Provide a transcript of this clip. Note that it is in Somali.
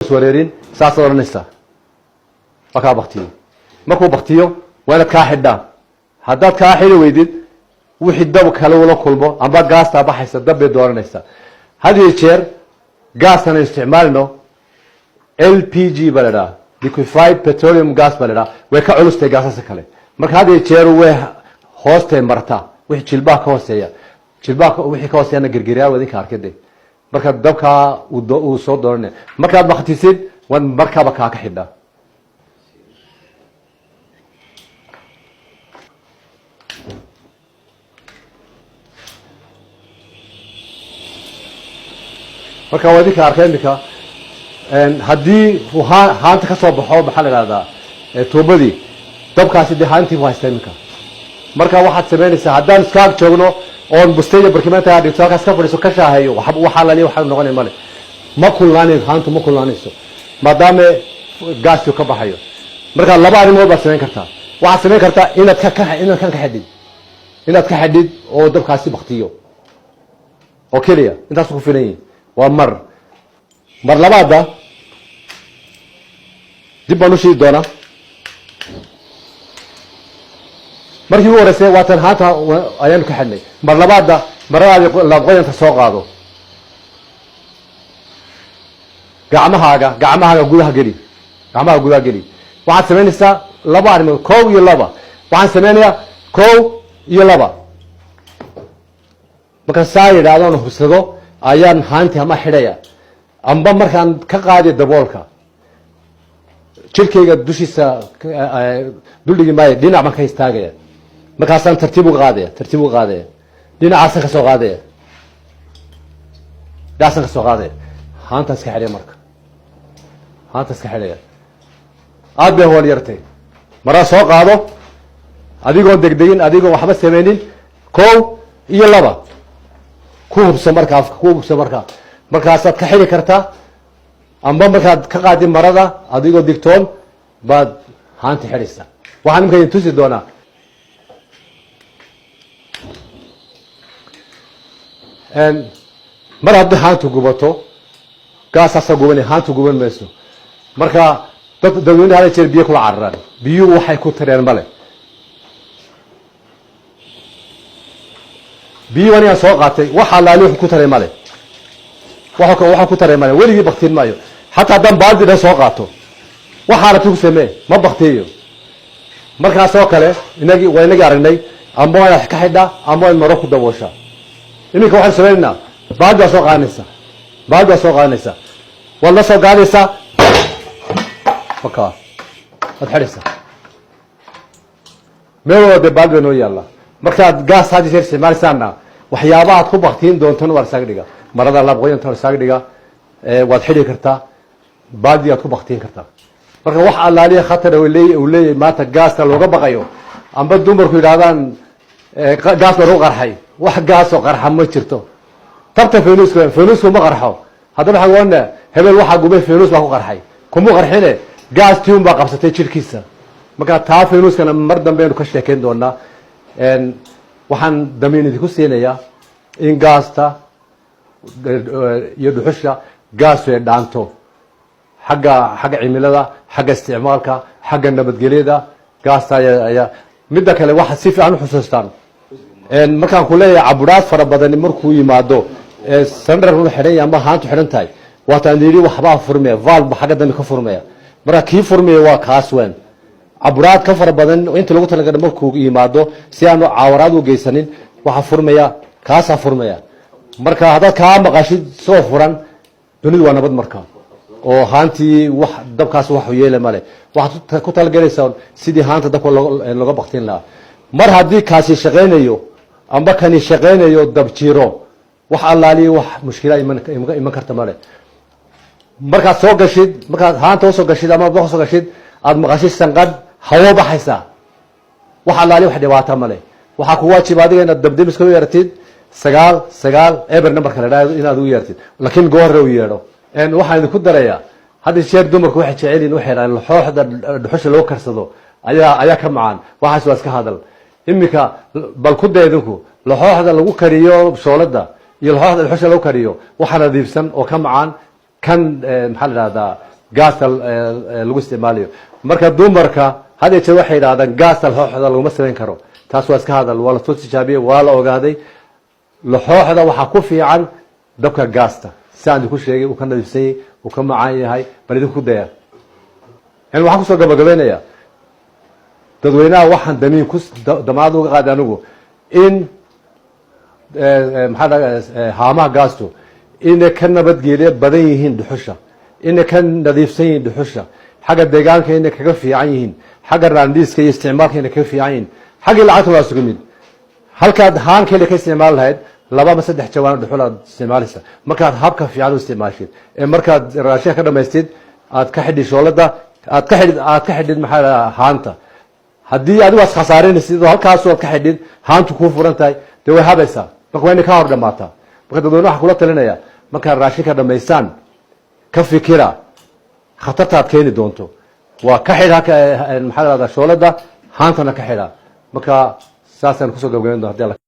سواريرين ساس ورنسا بكا بختيو ماكو بختيو وين كاحدا هداد كاحيل ويديد وحي دب كلا ولا كلبو أما غاز تابع حيس دب دورنسا هذه الشير غاز أنا استعمالنا LPG بلدا liquefied petroleum gas بلدا وكعلوس تجاس سكله مرك هذه الشير هو هوست مرتا وحي شلباك هوستيا شلباك وحي هوستيا أنا جرجيريا وذي كاركدي marka dabka uu soo dooranay marka aad waqtisid wan markaba ka xidha marka wadi ka arkeenka hadii uu haanta ka soo baxo maxaa la yiraahdaa toobadii dabkaasi haantii waa istaamka marka waxaad sameynaysaa haddaan iskaag joogno oon busteeyo barkimaanta aad dhigto halkaas ka fadhiiso ka shaahayo waxa la leeyahay waxa noqonay male ma kulaanin haantu ma kulaanayso maadaama gaasku ka baxayo marka laba arrimood baad sameyn kartaa waxaad sameyn kartaa inaad ka xadid oo dabkaasi baqtiyo oo kaliya intaas ku filan yahay waa mar labaada dib baan u sheegi doonaa markii uu horeysay waatan haanta ayaan ka xidhnay mar labaada marada la qoyanta soo qaado gacmahaaga gudaha geli waxaad sameynaysaa laba arrimood koow iyo laba waxaan sameynayaa koow iyo laba marka saa yidhaahdoon hubsado ayaan haantii ama xidhaya amba markaan ka qaadi daboolka jirkayga dushiisa duldhigi maayo dhinac baan ka istaagaya markaasaan tartiib u qaadaya dhinacaasan ka soo qaadaya haantaas ka xidhaya marka aad bay hool yartay maraa soo qaado adigoon degdegin adigoon waxba sameynin koow iyo laba ku hubso markaa markaasaad ka xidhi kartaa amba markaad ka qaadi marada adigoo digtoon baad haanta xidhaysa waxaan imika idin tusi doonaa mar haddii haantu gubato gaasaasa guban haantu guban mayso marka dadweyne hada jeer biyo kula cararaan biyuhu waxay ku tareen male biyuhu anigaan soo qaatay waxa laali wax ku taray male waxa ku taray male weligii baktiin maayo xataa haddaan baaldi dhan soo qaato waxaana tugu samee ma baktiyo markaas oo kale inagii aragnay amba waa ka xidha amba waa maro ku daboosha iminka waxaan sameynaa baaldi waa soo qaadanaysaa wala soo qaadaysaa marka ad xidhaysaa meel walba baaldi noo yaalla markaad gaas hadii jeer isticmaalaysaana waxyaabaha aad ku baktiin doontan waa isaga dhiga marada laabqoyanta waa isaga dhiga waad xidhi kartaa baaldi aad ku baktiin kartaa marka wax allaaliya khatar uu leeyahay maanta gaasta looga baqayo amba dumarku yiraahdaan gaas lagu qarxay wax gaas oo qarxa ma jirto tabta feenusku ma qarxo haddaba waxa go'ana hebel waxa gubay feenus baa ku qarxay kuma qarxine gaas tium baa qabsatay jirkiisa marka taa feenuskana mar dambe aynu ka sheekeyn doonaa waxaan damiin idinku siinayaa in gaasta iyo dhuxusha gaas ay dhaanto xagga cimilada xagga isticmaalka xagga nabadgelyada gaasta ayaa midda kale waxa si fiican u xusuustaan markaan ku leeyahay caburaad fara badan markuu yimaado sandar uu xidhan ama haantu xidhan tahay waataan yiri waxba furmaya valve xagga dambe ka furmaya marka kii furmaya waa kaas weyn caburaad ka fara badan inta lagu talagalay markuu yimaado si aanu caawaraad u geysanin waxa furmaya kaasa furmaya marka hada ka maqashid soo furan dunidu waa nabad marka oo haantii wax dabkaas wax yeelay male waxaad ku talagalaysaa sidii haanta dabka looga baqtin lahaa mar haddii kaasi shaqeynayo amba kani shaqeynayo dab jiro wax allaali wax mushkila iman karta male markaad soo gashid markaad haanta soo gashid ama wax soo gashid aad maqashid sanqad hawo baxaysa wax allaali wax dhibaato male waxa ku waajib adiga inaad dabdemiska u yeertid 9 eber numberka la dhaado inaad u yeertid laakiin goor u yeero waxaan idinku darayaa hadda jeer dumarku waxay jecel yihiin waxay raadaan xooxda dhuxusha loo karsado ayaa ka macaan waxaas waa iska hadal imika bal ku deedinku laxooxda lagu kariyo shoolada iyo laxooxda dhuxusha loo kariyo waxa nadiifsan oo ka macaan kan maxaa la yidhahdaa gaasta lagu isticmaalayo marka dumarka hadda jeer waxay yidhahdaan gaasta laxooxda laguma samayn karo taas waa iska hadal waa la soo tijaabiyey waa la ogaaday laxooxda waxaa ku fiican dabka gaasta sidaan idinku sheegay uu ka nadiifsan yahay uu ka macaan yahay bal idinku daya waxaan kusoo gabagabeynayaa dadweynaha waxaan damiin ku damaad uga qaaday anigu in maxaa haamaha gaastu inay ka nabadgelyo badan yihiin dhuxusha inay ka nadiifsan yihiin dhuxusha xagga deegaanka inay kaga fiican yihiin xagga raandhiiska iyo isticmaalka inay kaga fiican yihiin xaggii lacagta waa isugu mid halkaad haan keliya ka isticmaali lahayd 2 ama 3 jawaan dhuxul aad isticmaalaysa markaad habka fiican u isticmaashid ee markaad raashin ka dhamaystid aad ka xidhi shoolada aad ka xidhid maxaa haanta haddii adigu aad khasaarinaysid oo halkaas aad ka xidhid haantu kuu furan tahay dee way habaysaa marka waa inay ka hor dhamaataa marka dadweyne waxaa kula talinaya markaad raashinka dhamaystaan ka fikira khatarta aad keeni doonto waa ka xidha maxaa la yidhahdaa shoolada haantana ka xidha marka saasaan kusoo gabagabeyn doona hadii